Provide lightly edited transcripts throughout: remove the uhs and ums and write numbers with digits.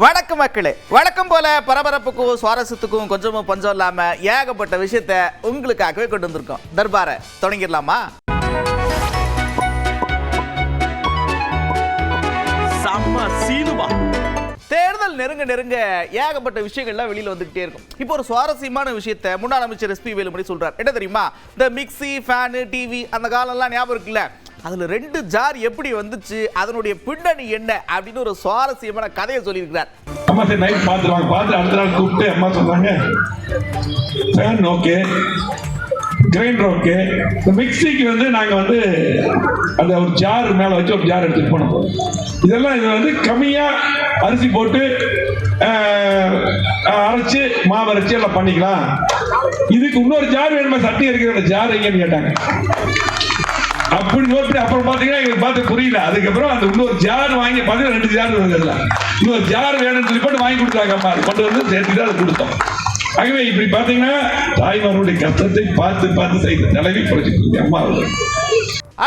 வணக்கம் மக்களே. வழக்கம் போல பரபரப்புக்கும் சுவாரஸ்யத்துக்கும் கொஞ்சமும் பஞ்சம் இல்லாம ஏகப்பட்ட விஷயத்தை உங்களுக்காகவே கொண்டு வந்திருக்கோம். தர்பாரை தொடங்கிடலாமா? தேர்தல் நெருங்க ஏகப்பட்ட விஷயங்கள்லாம் வெளியில வந்துகிட்டே இருக்கும். இப்போ ஒரு சுவாரஸ்யமான விஷயத்தை முன்னாள் அமைச்சர் எஸ்பி வேலுமணி சொல்றார். என்ன தெரியுமா? இந்த மிக்சி, ஃபேனு, டிவி அந்த காலம்லாம் ஞாபகம் இருக்குல்ல, அதுல 2 ஜார் எப்படி வந்துச்சு, அதனுடைய பின்னணி என்ன அப்படின்னு ஒரு சுவாரஸ்யமான கதையை சொல்லியிருக்கிறார். அம்மா சரி நைட் பார்த்துருவாங்க. பார்த்து அடுத்த நாள் கூப்பிட்டு அம்மா சொன்னாங்க, ஃபேன் ஓகே, கிரைண்டர் ஓகே, இந்த மிக்சிக்கு நாங்கள் அந்த ஒரு ஜார் மேலே வச்சு ஒரு ஜார் எடுத்துட்டு போனோம். இதெல்லாம் இது கம்மியாக அரிசி போட்டு அரைச்சு மாவு அரைச்சு எல்லாம் பண்ணிக்கலாம். இதுக்கு இன்னொரு ஜார் வேணுமா, சட்டி இருக்கிற அந்த ஜார் எங்கன்னு கேட்டாங்க. அப்படி நோட்டு அப்புறம் பாத்தீங்கன்னா எங்களுக்கு பார்த்து புரியல. அதுக்கப்புறம் அந்த இன்னொரு ஜார் வாங்கி பார்த்தீங்கன்னா 2 ஜார் இன்னொரு ஜார் வேணும்னு சொல்லி போட்டு வாங்கி கொடுத்தாங்க. அம்மா கொண்டு வந்து சேர்த்துட்டு அதை கொடுத்தோம். ஆகவே இப்படி பாத்தீங்கன்னா தாய்மார்களுடைய கஷ்டத்தை பார்த்து செய்த தலைவி புரட்சி அம்மா அவர்கள்.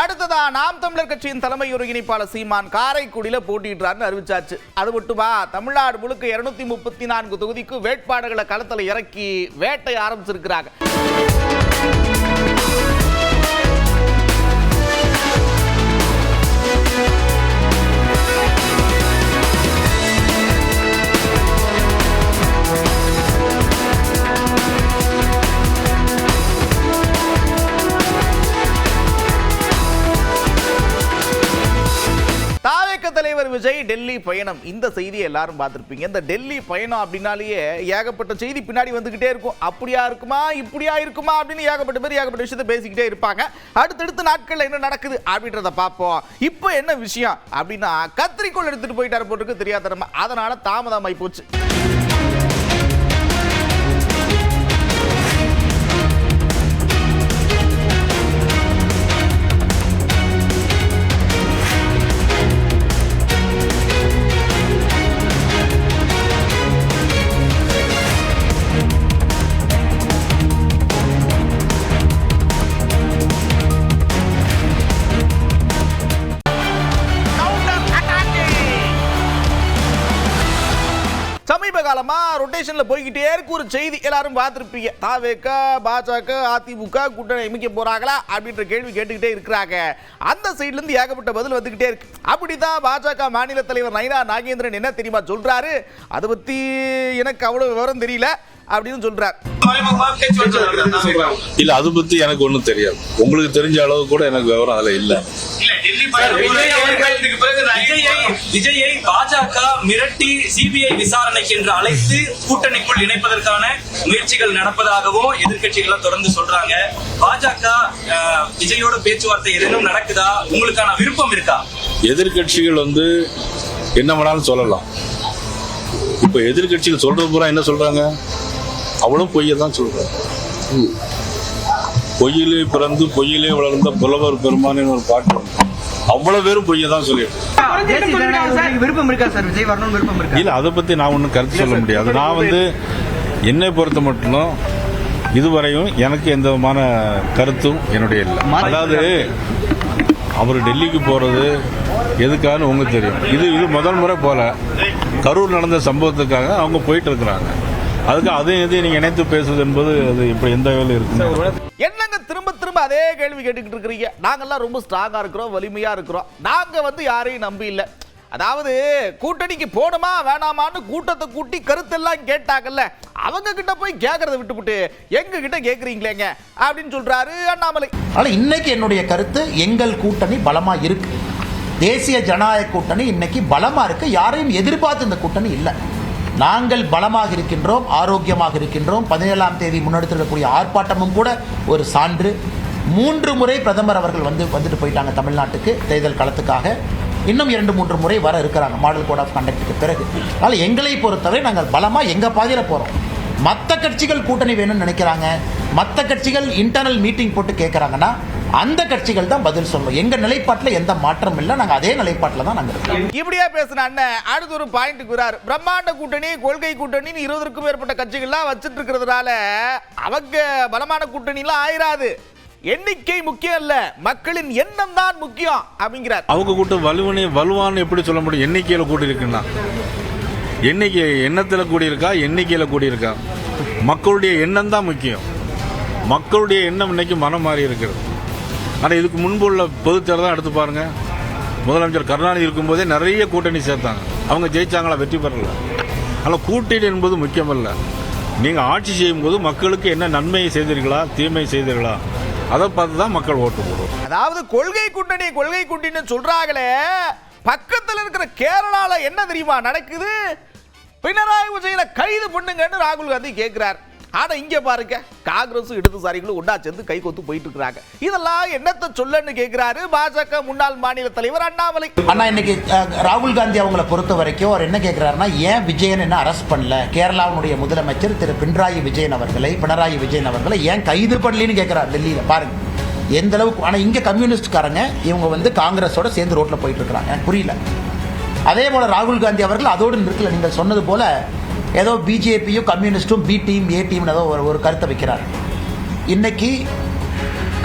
அடுத்ததா நாம் தமிழர் கட்சியின் தலைமை ஒருங்கிணைப்பாளர் சீமான் காரைக்குடியில போட்டியிடுறாருன்னு அறிவிச்சாச்சு. அது மட்டுமா, தமிழ்நாடு முழுக்க 234 தொகுதிக்கு வேட்பாளர்களை களத்துல இறக்கி வேட்டை ஆரம்பிச்சிருக்கிறாங்க. தலைவர் விஜய் டெல்லி பயணம், இந்த செய்தியை எல்லாரும் பார்த்திருப்பீங்க. இந்த டெல்லி பயணம் அப்படின்னாலேயே ஏகப்பட்ட செய்தி பின்னாடி வந்துகிட்டே இருக்கும். அப்படியா இருக்குமா, இப்படியா இருக்குமா அப்படின்னு ஏகப்பட்ட பேர் ஏகப்பட்ட விஷயத்தை பேசிக்கிட்டே இருப்பாங்க. அடுத்தடுத்த நாட்கள்ல என்ன நடக்குது அப்படின்றத பார்ப்போம். இப்போ என்ன விஷயம் அப்படின்னா, கத்திரிக்கோள் எடுத்துட்டு போயிட்டாரு போட்டுருக்கு தெரியாத, அதனால தாமதமாய் போச்சு. சமீப காலமா ரொட்டேஷன்ல போய்கிட்டே இருக்கு ஒரு செய்தி, எல்லாரும் பார்த்திருப்பீங்க. தாவேக, பாஜக, அதிமுக கூட்டணி அமைக்க போறாங்களா அப்படின்ற கேள்வி கேட்டுக்கிட்டே இருக்கிறாங்க. அந்த சைட்ல இருந்து ஏகப்பட்ட பதில் வந்துகிட்டே இருக்கு. அப்படிதான் பாஜக மாநில தலைவர் நயினா நாகேந்திரன் என்ன தெரியுமா சொல்றாரு, அதை பத்தி எனக்கு அவ்வளவு விவரம் தெரியல அப்படின்னு சொல்றாரு. இல்ல, அது பத்தி எனக்கு ஒண்ணும் தெரியாது. உங்களுக்கு தெரிஞ்ச அளவு கூட எனக்கு விவரம் அதுல இல்ல. விஜயை பாஜக மிரட்டி சிபிஐ விசாரணைக்கு என்று அழைத்து கூட்டணிக்குள் இணைப்பதற்கான முயற்சிகள் நடப்பதாகவும் எதிர்கட்சிகள் தொடர்ந்து சொல்றாங்க. பாஜக விஜயோட பேச்சுவார்த்தை ஏதேனும் நடக்குதா? உங்களுக்கான விருப்பம் இருக்கா? எதிர்கட்சிகள் என்ன வேணாலும் சொல்லலாம். இப்ப எதிர்கட்சிகள் சொல்றது பூரா என்ன சொல்றாங்க, அவளும் பொய்யை தான் சொல்றாங்க. பொய்யிலே பிறந்து பொய்யிலே வளர்ந்த புலவர் பெருமான் ஒரு பாட்டு, அவ்வளவு பேரும் பொய்யை தான் சொல்லிட்டு. இல்ல, அதை பத்தி நான் ஒன்னும் கருத்து சொல்ல முடியாது. நான் என்னை பொறுத்த மட்டும் இதுவரையும் எனக்கு எந்த விதமான கருத்தும் என்னுடைய இல்லை. அதாவது அவர் டெல்லிக்கு போறது எதுக்காக உங்களுக்கு தெரியும். இது முதல் முறை போல கரூர் நடந்த சம்பவத்துக்காக அவங்க போயிட்டு இருக்கிறாங்க. அதுக்கு அதையும் நீங்க இணைத்து பேசுவது என்பது அது இப்ப எந்த வேலை இருக்கு? என்னங்க திரும்ப திரும்ப அதே கேள்வி கேட்டுக்கிட்டு இருக்கிறீங்க? நாங்கெல்லாம் ரொம்ப ஸ்ட்ராங்கா இருக்கிறோம், வலிமையா இருக்கிறோம். நாங்க யாரையும் நம்பி இல்லை. அதாவது கூட்டணிக்கு போடுமா வேணாமான்னு கூட்டத்தை கூட்டி கருத்தெல்லாம் கேட்டாங்கல்ல, அவங்க கிட்ட போய் கேட்கறத விட்டுவிட்டு எங்க கிட்ட கேட்கறீங்களேங்க அப்படின்னு சொல்றாரு அண்ணாமலை. ஆனா இன்னைக்கு என்னுடைய கருத்து, எங்கள் கூட்டணி பலமா இருக்கு. தேசிய ஜனநாயக கூட்டணி இன்னைக்கு பலமா இருக்கு. யாரையும் எதிர்பார்த்து இந்த கூட்டணி இல்லை. நாங்கள் பலமாக இருக்கின்றோம், ஆரோக்கியமாக இருக்கின்றோம். 17ஆம் தேதி முன்னெடுத்திருக்கக்கூடிய ஆர்ப்பாட்டமும் கூட ஒரு சான்று. 3 முறை பிரதமர் அவர்கள் வந்துட்டு போயிட்டாங்க தமிழ்நாட்டுக்கு தேர்தல் களத்துக்காக. இன்னும் 2-3 முறை வர இருக்கிறாங்க மாடல் கோட் ஆஃப் கண்டக்டுக்கு பிறகு. அதனால் எங்களை பொறுத்தவரை நாங்கள் பலமாக எங்கள் பாதையில் போகிறோம். மற்ற கட்சிகள் கூட்டணி வேணும்னு நினைக்கிறாங்க, மற்ற கட்சிகள் இன்டர்னல் மீட்டிங் போட்டு கேட்குறாங்கன்னா அந்த கட்சிகள் தான் பதில் சொல்லணும். எங்க நிலைப்பாட்டில் எந்த மாற்றம் இல்லை, நாங்கள் அதே நிலைப்பாட்டில் தான் நாங்கள் இருக்கோம். இப்படியா பேசின அண்ணன் அடுத்த ஒரு பாயிண்ட்டுக்கு வராரு. பிரம்மாண்ட கூட்டணி, கொள்கை கூட்டணி 20க்கும் மேற்பட்ட கட்சிகள்லாம் வச்சுட்டு இருக்கிறதுனால அவங்க பலமான கூட்டணிலாம் ஆயிராது. எண்ணிக்கை முக்கியம் இல்ல, மக்களின் எண்ணம் தான் முக்கியம் அப்படிங்கிறார். அவங்க கூட்டம் வலுவான எப்படி சொல்ல முடியும்? எண்ணிக்கையில கூட்டி இருக்குன்னா எண்ணத்தில் கூடியிருக்கா, எண்ணிக்கையில் கூடியிருக்கா? மக்களுடைய எண்ணம் தான் முக்கியம். மக்களுடைய எண்ணம் இன்னைக்கு மனம் மாறி இருக்கிறது. ஆனால் இதுக்கு முன்பு உள்ள பொதுத்தேர்தல் தான் எடுத்து பாருங்க. முதலமைச்சர் கருணாநிதி இருக்கும்போதே நிறைய கூட்டணி சேர்த்தாங்க. அவங்க ஜெயிச்சாங்களா? வெற்றி பெறல. ஆனால் கூட்டணி என்பது முக்கியமல்ல. நீங்கள் ஆட்சி செய்யும்போது மக்களுக்கு என்ன நன்மையை செய்தீர்களா, தீமை செய்தீர்களா, அதை பார்த்து தான் மக்கள் ஓட்டு போடுவோம். அதாவது கொள்கை கூட்டணி சொல்றாங்களே, பக்கத்தில் இருக்கிற கேரளால என்ன தெரியுமா நடக்குது? பினராயி விஜயனை கைது பண்ணுங்கன்னு ராகுல் காந்தி கேட்கிறார். ஆனா இங்க பாருங்க, காங்கிரஸ் இடதுசாரிகளும் ஒன்னா சேர்ந்து கை கொத்து போயிட்டு இருக்காங்க. இதெல்லாம் என்னத்தை சொல்லன்னு கேட்கிறாரு பாஜக முன்னாள் மாநில தலைவர் அண்ணாமலை. அண்ணா, இன்னைக்கு ராகுல் காந்தி அவங்களை பொறுத்த வரைக்கும் அவர் என்ன கேட்கிறாருன்னா, ஏன் விஜயன் என்ன அரெஸ்ட் பண்ணல, கேரளாவுடைய முதலமைச்சர் திரு பினராயி விஜயன் அவர்களை ஏன் கைது பண்ணலன்னு கேட்கிறார் டெல்லியில. பாருங்க எந்த அளவுக்கு. ஆனா இங்க கம்யூனிஸ்ட்காரங்க இவங்க வந்து காங்கிரஸோட சேர்ந்து ரோட்ல போயிட்டு இருக்காங்க. எனக்கு புரியல. அதே போல ராகுல் காந்தி அவர்கள் அதோடு நிற்கல. நீங்கள் சொன்னது போல ஏதோ பிஜேபியும் கம்யூனிஸ்டும் பி டீம் ஏ டீம் ஏதோ ஒரு கருத்தை வைக்கிறார். இன்னைக்கு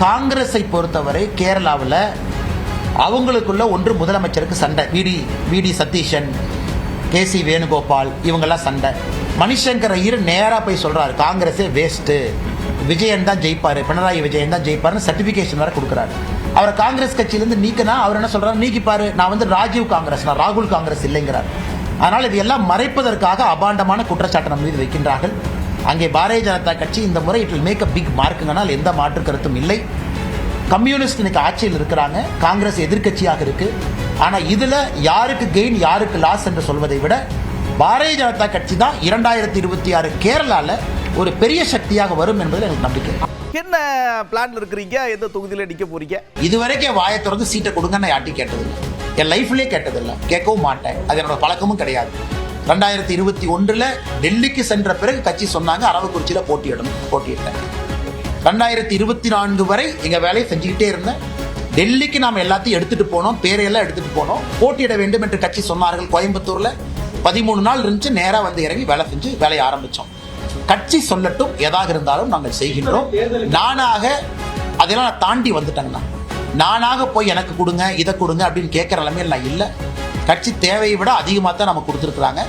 காங்கிரஸை பொறுத்தவரை கேரளாவில் அவங்களுக்குள்ள ஒன்று முதலமைச்சருக்கு சண்டை. விடி சதீஷன், கேசி வேணுகோபால் இவங்கெல்லாம் சண்டை. மணிசங்கர் ஐயர் நேராக போய் சொல்றாரு, காங்கிரஸே வேஸ்ட்டு, விஜயன் தான் ஜெயிப்பாரு, பினராயி விஜயன் தான் ஜெயிப்பாருன்னு சர்டிஃபிகேஷன் வேற கொடுக்குறாரு. அவரை காங்கிரஸ் கட்சியிலேருந்து நீக்கினா அவர் என்ன சொல்றாரு, நீக்கிப்பாரு, நான் வந்து ராஜீவ் காங்கிரஸ், நான் ராகுல் காங்கிரஸ் இல்லைங்கிறார். அதனால் இது எல்லாம் மறைப்பதற்காக அபாண்டமான குற்றச்சாட்டு நம்ம மீது வைக்கின்றார்கள். அங்கே பாரதிய ஜனதா கட்சி இந்த முறை it will make a big மார்க்குங்கனால் எந்த மாற்று கருத்தும் இல்லை. கம்யூனிஸ்ட் இன்னைக்கு ஆட்சியில் இருக்கிறாங்க, காங்கிரஸ் எதிர்க்கட்சியாக இருக்கு. ஆனால் இதுல யாருக்கு கெயின் யாருக்கு லாஸ் என்று சொல்வதை விட பாரதிய ஜனதா கட்சி தான் 2026 கேரளால ஒரு பெரிய சக்தியாக வரும் என்பதில் எனக்கு நம்பிக்கை. என்ன பிளான்ல இருக்கிறீங்க? எந்த தொகுதியில நிக்க போறீங்க? இதுவரைக்கும் வாயை திறந்து சீட்டை கொடுங்கன்னு யாட்டி கேட்டதில்லை. என் லைஃப்லேயே கேட்டதில்லை, கேட்கவும் மாட்டேன். அது என்னோட பழக்கமும் கிடையாது. 2021 டெல்லிக்கு சென்ற பிறகு கட்சி சொன்னாங்க அரவக்குறிச்சியில் போட்டியிட்டேன். 2024 வரை எங்க வேலையை செஞ்சுக்கிட்டே இருந்தேன். டெல்லிக்கு நாம் எல்லாத்தையும் எடுத்துட்டு போனோம், பேரையெல்லாம் எடுத்துட்டு போனோம். போட்டியிட வேண்டும் என்று கட்சி சொன்னார்கள். கோயம்புத்தூர்ல 13 நாள் இருந்துச்சு, நேரா வந்து இறங்கி வேலை செஞ்சு வேலையை ஆரம்பிச்சோம். கட்சி சொல்லட்டும், எதாக இருந்தாலும் நாங்கள் செய்கின்றோம். நானாக அதெல்லாம் நான் தாண்டி வந்துட்டேங்கண்ணா. நானாக போய் எனக்கு கொடுங்க இதை கொடுங்க அப்படின்னு கேட்குற நிலைமையில் நான் இல்லை. கட்சி தேவையை விட அதிகமாக தான் நம்ம கொடுத்துருக்குறாங்க.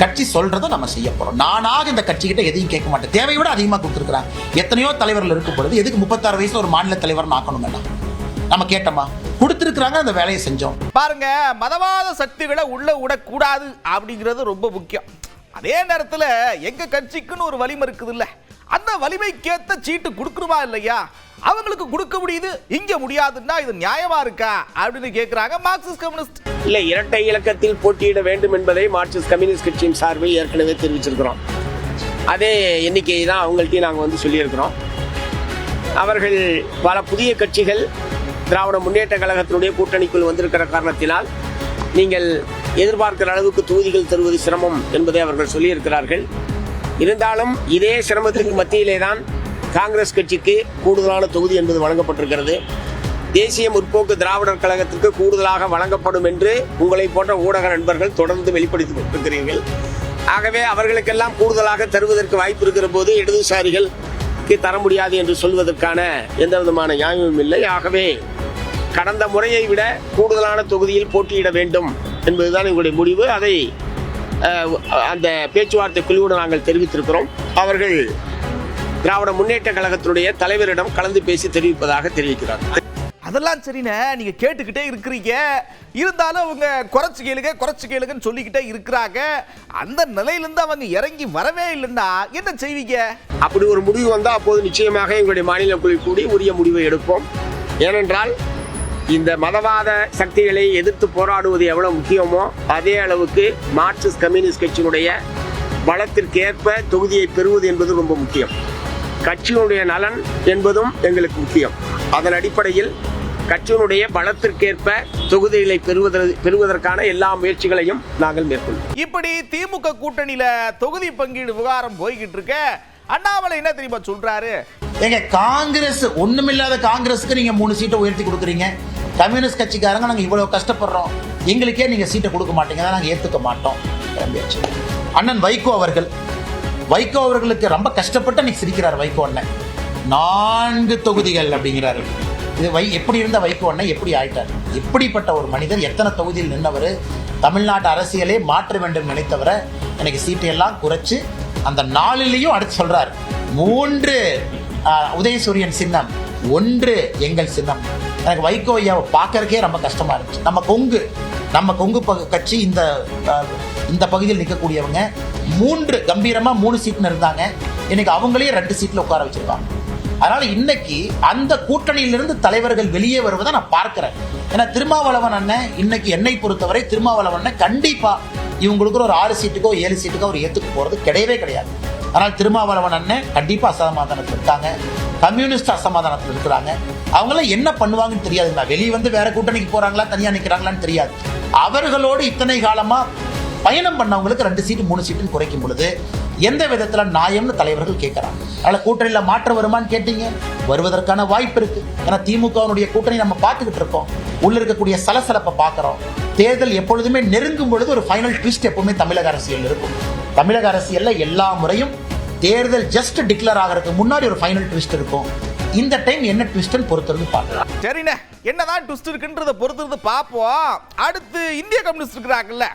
கட்சி சொல்றதை நம்ம செய்ய போறோம். நானாக இந்த கட்சிக்கிட்ட எதையும் கேட்க மாட்டேன். தேவையை விட அதிகமாக கொடுத்துருக்குறாங்க. எத்தனையோ தலைவர்கள் இருக்கும் பொழுது எதுக்கு 36 வயசுல ஒரு மாநில தலைவர் ஆக்கணுங்கண்ணா? நம்ம கேட்டோமா? கொடுத்துருக்குறாங்க, அந்த வேலையை செஞ்சோம். பாருங்க, மதவாத சக்திகளை உள்ள விடக்கூடாது அப்படிங்கிறது ரொம்ப முக்கியம். அதே நேரத்தில் எங்க கட்சிக்குன்னு ஒரு வலிமை இருக்குது இல்ல, அந்த வலிமைக்கேத்த சீட்டு கொடுக்கணுமா இல்லையா? அவங்களுக்கு கொடுக்க முடியுது, இங்க முடியாதுன்னா இது நியாயமா இருக்கா அப்படின்னு கேட்கிறாங்க மார்க்சிஸ்ட் கம்யூனிஸ்ட். இல்ல, இரட்டை இலக்கத்தில் போட்டியிட வேண்டும் என்பதை மார்க்சிஸ்ட் கம்யூனிஸ்ட் கட்சியின் சார்பில் ஏற்கனவே தெரிவிச்சிருக்கிறோம். அதே எண்ணிக்கையை தான் அவங்கள்ட்டையும் நாங்கள் வந்து சொல்லியிருக்கிறோம். அவர்கள் பல புதிய கட்சிகள் திராவிட முன்னேற்ற கழகத்தினுடைய கூட்டணிக்குள் வந்திருக்கிற காரணத்தினால் நீங்கள் எதிர்பார்க்கிற அளவுக்கு தொகுதிகள் தருவது சிரமம் என்பதை அவர்கள் சொல்லியிருக்கிறார்கள். இருந்தாலும் இதே சிரமத்திற்கு மத்தியிலே தான் காங்கிரஸ் கட்சிக்கு கூடுதலான தொகுதி என்பது வழங்கப்பட்டிருக்கிறது. தேசிய முற்போக்கு திராவிடர் கழகத்திற்கு கூடுதலாக வழங்கப்படும் என்று உங்களை போன்ற ஊடக நண்பர்கள் தொடர்ந்து வெளிப்படுத்திக் கொண்டிருக்கிறீர்கள். ஆகவே அவர்களுக்கெல்லாம் கூடுதலாக தருவதற்கு வாய்ப்பு இருக்கிற போது இடதுசாரிகளுக்கு தர முடியாது என்று சொல்வதற்கான எந்த விதமான நியாயமும் இல்லை. ஆகவே கடந்த முறையை விட கூடுதலான தொகுதியில் போட்டியிட வேண்டும் என்பதுதான் எங்களுடைய முடிவு. அதை அந்த பேச்சுவார்த்தை குழுவுடன் நாங்கள் தெரிவித்திருக்கிறோம். அவர்கள் திராவிட முன்னேற்ற கழகத்தினுடைய தலைவரிடம் கலந்து பேசி தெரிவிப்பதாக தெரிவிக்கிறார். அதெல்லாம் சரிண்ணே, நீங்க கேட்டுக்கிட்டே இருக்கிறீங்க. இருந்தாலும் அவங்க குறைச்சு கேளுங்கன்னு சொல்லிக்கிட்டே இருக்கிறாங்க. அந்த நிலையிலிருந்து அவங்க இறங்கி வரவே இல்லைன்னா என்ன செய்வீங்க? அப்படி ஒரு முடிவு வந்தால் அப்போது நிச்சயமாக எங்களுடைய மாநில குழு கூடி உரிய முடிவை எடுப்போம். ஏனென்றால் இந்த மதவாத சக்திகளை எதிர்த்து போராடுவது எவ்வளவு முக்கியமோ அதே அளவுக்கு மார்க்சிஸ்ட் கம்யூனிஸ்ட் கட்சியினுடைய பலத்திற்கேற்ப தொகுதியை பெறுவது என்பது ரொம்ப முக்கியம். கட்சியினுடைய நலன் என்பதும் எங்களுக்கு முக்கியம். அதன் அடிப்படையில் கட்சியினுடைய பலத்திற்கேற்ப தொகுதிகளை பெறுவதற்கான எல்லா முயற்சிகளையும் நாங்கள் மேற்கொள்வோம். இப்படி திமுக கூட்டணியில தொகுதி பங்கீடு விவகாரம் போய்கிட்டு இருக்க அண்ணாமலை என்ன தெரியுமா சொல்றாரு? எங்க காங்கிரஸ் ஒண்ணுமில்லாத காங்கிரஸுக்கு நீங்க 3 சீட்டை உயர்த்தி கொடுக்குறீங்க. கம்யூனிஸ்ட் கட்சிக்காரங்க நாங்க இவ்வளவு கஷ்டப்படுறோம், எங்களுக்கே நீங்க சீட்டை கொடுக்க மாட்டீங்க, நாங்க ஏத்துக்க மாட்டோம். அண்ணன் வைகோ அவர்களுக்கு ரொம்ப கஷ்டப்பட்டு அன்னைக்கு சிரிக்கிறார். வைகோ அண்ணன் 4 தொகுதிகள் அப்படிங்கிறாரு. இது எப்படி இருந்த வைகோ அண்ணன் எப்படி ஆயிட்டார்? எப்படிப்பட்ட ஒரு மனிதர், எத்தனை தொகுதியில் நின்றவர், தமிழ்நாட்டு அரசியலே மாற்ற வேண்டும் நினைத்தவரை எனக்கு சீட்டை எல்லாம் குறைச்சு அந்த 4லையும் அடுத்து சொல்றாரு 3 உதயசூரியன் சின்னம், 1 எங்கள் சின்னம். எனக்கு வைகோ ஐயாவை பார்க்கறதுக்கே ரொம்ப கஷ்டமா இருந்துச்சு. நம்ம கொங்கு கட்சி இந்த பகுதியில் நிற்கக்கூடியவங்க 3 கம்பீரமா 3 சீட்னு இருந்தாங்க. இன்னைக்கு அவங்களே 2 சீட்ல உட்கார வச்சிருக்காங்க. அதனால இன்னைக்கு அந்த கூட்டணியிலிருந்து தலைவர்கள் வெளியே வருவதை நான் பார்க்கிறேன். ஏன்னா திருமாவளவன் அண்ணன் இன்னைக்கு என்னை பொறுத்தவரை திருமாவளவன் அண்ணன் கண்டிப்பா இவங்களுக்கு ஒரு 6 சீட்டுக்கோ 7 சீட்டுக்கோ அவர் ஏத்துக்கு போறது கிடையவே கிடையாது. ஆனால் திருமாவளவன் அண்ணன் கண்டிப்பா அசமாதானத்தில் இருக்காங்க, கம்யூனிஸ்ட் அசமாதானத்தில் இருக்கிறாங்க. அவங்களாம் என்ன பண்ணுவாங்கன்னு தெரியாதுங்களா, வெளியே வந்து வேற கூட்டணிக்கு போறாங்களா தனியா நிற்கிறாங்களான்னு தெரியாது. அவர்களோடு இத்தனை காலமா பயணம் பண்ணவங்களுக்கு 2 சீட்டு 3 சீட்டுன்னு குறைக்கும் பொழுது எந்த விதத்துல நியாயம்னு தலைவர்கள் கேட்கிறாங்க. அதனால கூட்டணியில மாற்றம் வருமான்னு கேட்டீங்க, வருவதற்கான வாய்ப்பு இருக்கு. ஏன்னா திமுகவினுடைய கூட்டணி நம்ம பார்த்துக்கிட்டு இருக்கோம், உள்ள இருக்கக்கூடிய சலசலப்பை பார்க்கிறோம். தேர்தல் எப்பொழுதுமே நெருங்கும் பொழுது ஒரு ஃபைனல் ட்விஸ்ட் எப்பவுமே தமிழக அரசியல் இருக்கும். தமிழக அரசியல்ல எல்லா முறையும் தேர்தல் ஜஸ்ட் டிக்ளேர் ஆகிறதுக்கு முன்னாடி ஒரு ஃபைனல் ட்விஸ்ட் இருக்கும். இந்த டைம் என்ன ட்விஸ்ட்னு பொறுத்திருந்து பார்க்கலாம். சரிண்ணே, என்னதான் ட்விஸ்ட் இருக்குன்றத பொறுத்திருந்து பார்ப்போம். அடுத்து இந்திய கம்யூனிஸ்ட் இருக்கிறாங்கல்ல,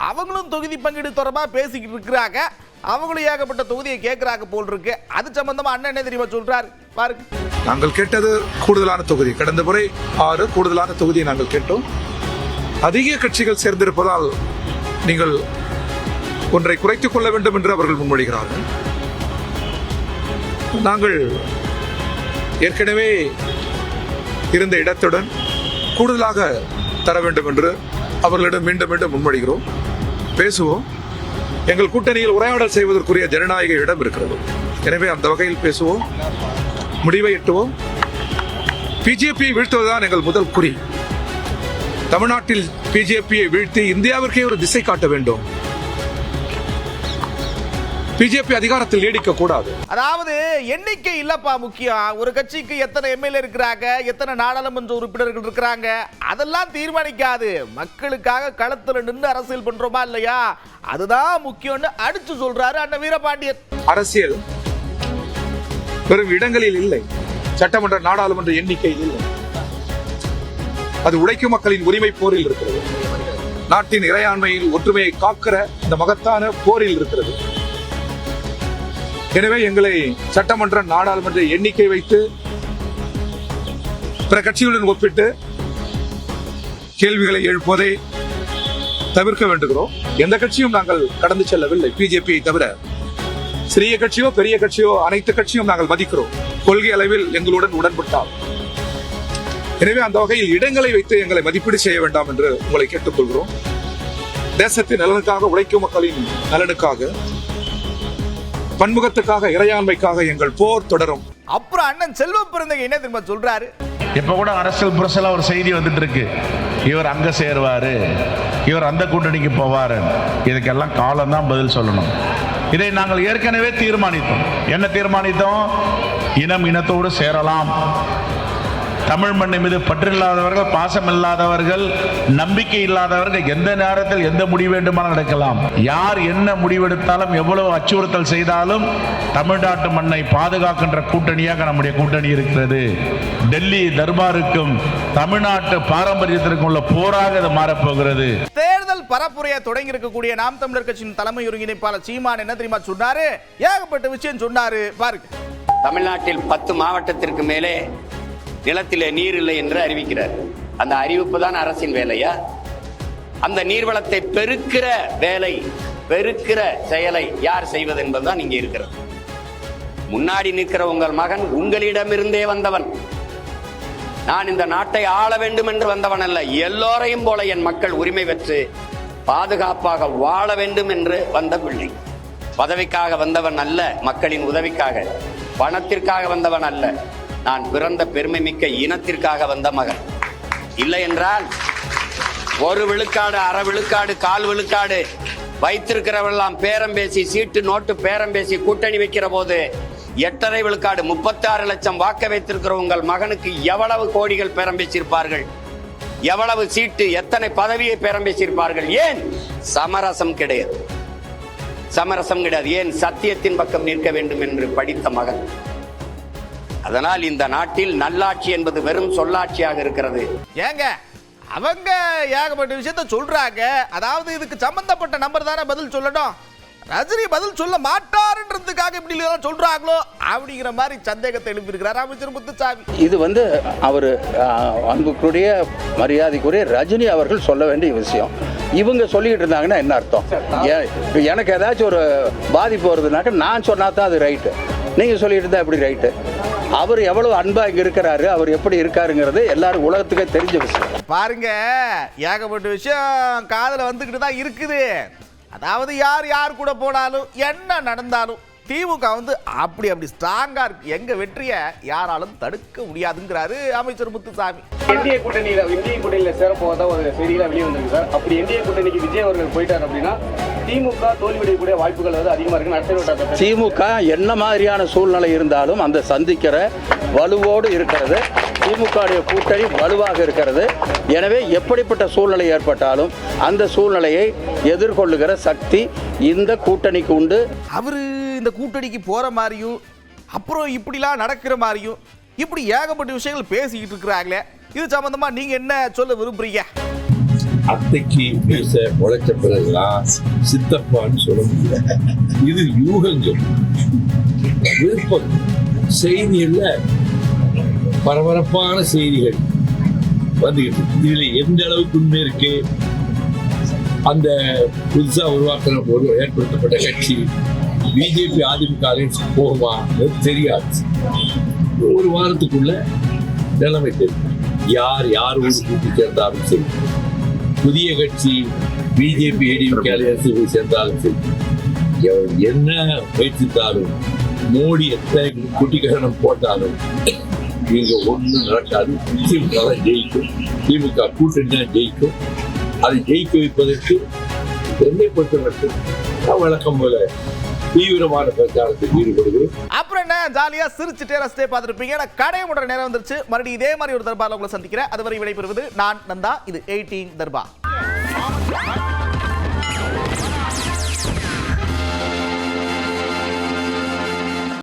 அவங்களும் தொகுதி பங்கீடு தொடர்பாக பேசிக்கிட்டு இருக்கிறாங்க. அவங்களும் ஏகப்பட்ட தொகுதியை கேட்கிறாங்க போல் இருக்கு. அது சம்பந்தமா அண்ணன் என்ன தெரியுமா சொல்றாரு பாருங்க. நாங்கள் கேட்டது கூடுதலான தொகுதி, கடந்த முறை 6 கூடுதலான தொகுதியை நாங்கள் கேட்டோம். அதிக கட்சிகள் சேர்ந்திருப்பதால் நீங்கள் ஒன்றை குறைத்துக் கொள்ள வேண்டும் என்று அவர்கள் முன்மொழிகிறார்கள். நாங்கள் ஏற்கனவே இருந்த இடத்துடன் கூடுதலாக தர வேண்டும் என்று அவர்களிடம் மீண்டும் மீண்டும் முன்மொழிகிறோம். பேசுவோம். எங்கள் கூட்டணியில் உரையாடல் செய்வதற்குரிய ஜனநாயக இடம் இருக்கிறது. எனவே அந்த வகையில் பேசுவோம், முடிவை எட்டுவோம். பிஜேபியை வீழ்த்துவதுதான் எங்கள் முதல் குறி. தமிழ்நாட்டில் பிஜேபியை வீழ்த்தி இந்தியாவிற்கே ஒரு திசை காட்ட வேண்டும். பிஜேபி அதிகாரத்தில் நீடிக்க கூடாது. அதாவது எண்ணிக்கை இல்லப்பா முக்கியம். ஒரு கட்சிக்கு எத்தனை எம்எல்ஏ இருக்கிறாங்க, எத்தனை நாடாளுமன்ற உறுப்பினர்கள் இருக்கிறாங்க, அதெல்லாம் தீர்மானிக்காது. மக்களுக்காக களத்துல நின்று அரசியல் பண்றோமா இல்லையா, அதுதான் முக்கியம்னு அடிச்சு சொல்றாரு அண்ணன் வீரபாண்டியன். அரசியல் வெறும் இடங்களில் இல்லை, சட்டமன்ற நாடாளுமன்ற எண்ணிக்கையில் இல்லை. அது உழைக்கும் மக்களின் உரிமை போரில் இருக்கிறது. நாட்டின் இறையாண்மையில் ஒற்றுமையை காக்கிற இந்த மகத்தான போரில் இருக்கிறது. எனவே எங்களை சட்டமன்ற நாடாளுமன்ற எண்ணிக்கை வைத்து பிற கட்சிகளுடன் ஒப்பிட்டு கேள்விகளை எழுப்புவதை தவிர்க்க வேண்டுகிறோம். எந்த கட்சியும் நாங்கள் கடந்து செல்லவில்லை, பிஜேபியை தவிர. சிறிய கட்சியோ பெரிய கட்சியோ அனைத்து கட்சியும் நாங்கள் மதிக்கிறோம், கொள்கை அளவில் எங்களுடன் உடன்பட்டால். எனவே அந்த வகையில் இடங்களை வைத்து எங்களை மதிப்பீடு செய்ய வேண்டாம் என்று உங்களை கேட்டுக்கொள்கிறோம். தேசத்தின் நலனுக்காக, உழைக்கும் மக்களின் நலனுக்காக, பன்முகத்துக்காக, இறையாண்மைக்காக எங்கள் போர் தொடரும். அப்புறம் அண்ணன் செல்வ பிறந்தக என்ன தெரியுமா சொல்றாரு? இப்ப கூட அரசியல் புரசலா ஒரு செய்தி வந்துட்டு இருக்கு, இவர் அங்க சேருவாரு, இவர் அந்த கூட்டணிக்கு போவாரு. இதுக்கெல்லாம் காலம் தான் பதில் சொல்லணும். இதை நாங்கள் ஏற்கனவே தீர்மானித்தோம். என்ன தீர்மானித்தோம்? இனம் இனத்தோடு சேரலாம். தமிழ் மண்ணை மீது பற்றில்லாதவர்கள், பாசம் இல்லாதவர்கள், நம்பிக்கை இல்லாதவர்கள் எந்த நேரத்தில் எந்த முடிவு வேண்டுமானாலும் நடக்கலாம். யார் என்ன முடிவெடுத்தாலும், எவ்வளவு அச்சுறுத்தல் செய்தாலும் தமிழ்நாட்டு மண்ணை பாதுகாக்கின்ற கூட்டணியாக நம்முடைய கூட்டணி இருக்கிறது. டெல்லி தர்பாருக்கும் தமிழ்நாட்டு பாரம்பரியத்திற்கும் உள்ள போராக இது மாறப்போகிறது. தேர்தல் பரப்புரையை தொடங்கி இருக்கக்கூடிய நாம் தமிழர் கட்சியின் தலைமை ஒருங்கிணைப்பாளர் சீமான் என்ன தெரியுமா சொன்னாரு? ஏகப்பட்ட விஷயம் சொன்னாரு பாருங்க. தமிழ்நாட்டில் 10 மாவட்டத்திற்கு மேலே நிலத்திலே நீர் இல்லை என்று அறிவிக்கிறார். அந்த அறிவிப்பு தான் அரசின் வேலையா? அந்த நீர்வளத்தை பெருக்கிற வேலை, பெருக்கிற செயலை யார் செய்வது என்பதுதான் இங்கே இருக்கிறது. முன்னாடி நிற்கிற உங்கள் மகன் உங்களிடமிருந்தே வந்தவன். நான் இந்த நாட்டை ஆள வேண்டும் என்று வந்தவன் அல்ல, எல்லோரையும் போல என் மக்கள் உரிமை பெற்று பாதுகாப்பாக வாழ வேண்டும் என்று வந்த பிள்ளை. பதவிக்காக வந்தவன் அல்ல, மக்களின் உதவிக்காக, பணத்திற்காக வந்தவன் அல்ல. நான் பிறந்த பெருமை மிக்க இனத்திற்காக வந்த மகன். இல்லை என்றால் 1 விழுக்காடு, அரை விழுக்காடு, 1/4 விழுக்காடு வைத்திருக்கிறவெல்லாம் பேரம் பேசி, சீட்டு நோட்டு பேரம் பேசி கூட்டணி வைக்கிற போது 8.5 விழுக்காடு 36 லட்சம் வாக்க வைத்திருக்கிற உங்கள் மகனுக்கு எவ்வளவு கோடிகள் பேரம் பேசியிருப்பார்கள்? எவ்வளவு சீட்டு, எத்தனை பதவியை பேரம் பேசியிருப்பார்கள்? ஏன் சமரசம் கிடையாது? சமரசம் கிடையாது. ஏன் சத்தியத்தின் பக்கம் நிற்க வேண்டும் என்று படித்த மகன். அதனால் இந்த நாட்டில் நல்லாட்சி என்பது வெறும் சொல்லாட்சியாக இருக்கிறது. ஏங்க அவங்க ஏகப்பட்ட விஷயத்த சொல்றாங்க. அதாவது இதுக்கு சம்பந்தப்பட்ட நம்பர் தானே பதில் சொல்லணும். ரஜினி பதில் சொல்ல மாட்டாருன்றதுக்காக இப்படி எல்லாம் சொல்றாங்களோ அப்படிங்கிற மாதிரி சந்தேகத்தை எழுப்பியிருக்கிறார் அமைச்சர் முத்துசாமி. இது அவர் அன்புக்குரிய மரியாதைக்குரிய ரஜினி அவர்கள் சொல்ல வேண்டிய விஷயம். இவங்க சொல்லிட்டு இருந்தாங்கன்னா என்ன அர்த்தம்? எனக்கு ஏதாச்சும் ஒரு பாதிப்பு வருதுனாக்க நான் சொன்னா தான் அது ரைட்டு, நீங்க சொல்லிட்டு இருந்தா எப்படி ரைட்டு? அவர் எவ்வளவு அன்பா இங்க இருக்கிறாரு, அவர் எப்படி இருக்காருங்கிறது எல்லாரும் உலகத்துக்கே தெரிஞ்ச விஷயம். பாருங்க, ஏகப்பட்ட விஷயம் காதுல வந்துகிட்டு தான் இருக்குது. அதாவது யார் கூட போனாலும் என்ன நடந்தாலும் திமுக அப்படி ஸ்ட்ராங்கா இருக்கு. எங்க வெற்றியை யாராலும் தடுக்க முடியாதுங்கிறாரு அமைச்சர் முத்துசாமி. என்டிஏ கூட்டணியில சேரப்போவதா ஒரு செய்தியில வெளியே வந்திருக்கு சார். அப்படி என்டிஏ கூட்டணிக்கு விஜய் அவர்கள் போயிட்டார் அப்படின்னா திமுக தோல்வியடையக்கூடிய வாய்ப்புகள் அதிகமா இருக்கு. திமுக என்ன மாதிரியான சூழ்நிலை இருந்தாலும் அந்த சந்திக்கிற வலுவோடு இருக்கிறது. திமுக கூட்டணி வலுவாக இருக்கிறது. எனவே எப்படிப்பட்ட சூழ்நிலை ஏற்பட்டாலும் அந்த சூழ்நிலையை எதிர்கொள்ளுகிற சக்தி இந்த கூட்டணிக்கு உண்டு. அவரு இந்த கூட்டணிக்கு போற மாதிரியும் அப்புறம் இப்படிலாம் நடக்கிற மாதிரியும் இப்படி ஏகப்பட்ட விஷயங்கள் பேசிக்கிட்டு இருக்கிறாங்களே, இது சம்பந்தமா நீங்க என்ன சொல்ல விரும்புறீங்க? அத்தைக்கு பேச உழைச்ச பிறகுதான் சித்தப்பான்னு சொல்ல முடியல. இது யூகங்கள், விருப்பம். செய்திகள்ல பரபரப்பான செய்திகள் வந்துகிட்டு இதுல எந்த அளவுக்கு உண்மை இருக்கு? அந்த புதுசா உருவாக்கிற போது ஏற்படுத்தப்பட்ட கட்சி பிஜேபி அதிமுக போகுமா தெரியாது. ஒரு வாரத்துக்குள்ள நிலைமை தெரியும். யாரோடு கூட்டி சேர்ந்தாலும் சரி, புதிய கட்சி பிஜேபி ஏடிஎம்கே அலையன்ஸ் போய் சேர்ந்தாலும் சரி, என்ன முயற்சித்தாலும், மோடி எத்தனை குட்டிக்கரணம் போட்டாலும் இங்க ஒன்றும் நடக்காது. திமுக தான் ஜெயிக்கும், திமுக கூட்டணி தான் ஜெயிக்கும். அதை ஜெயிக்க வைப்பதற்கு என்னை பொறுத்தவரைக்கும் வழக்கம் போல தீவிரமான பிரச்சாரத்தில் ஈடுபடுகிறோம். அப்புறம் என்ன, ஜாலியா சிரிச்சுட்டே ரசிட்டே பார்த்துருப்பீங்க. கடை முறை நேரம் வந்துருச்சு. மறுபடியும் இதே மாதிரி ஒரு தர்பார்ல உங்களை சந்திக்கிறேன். அதுவரை விடைபெறுவது நான் நந்தா. இது 18 தர்பார்.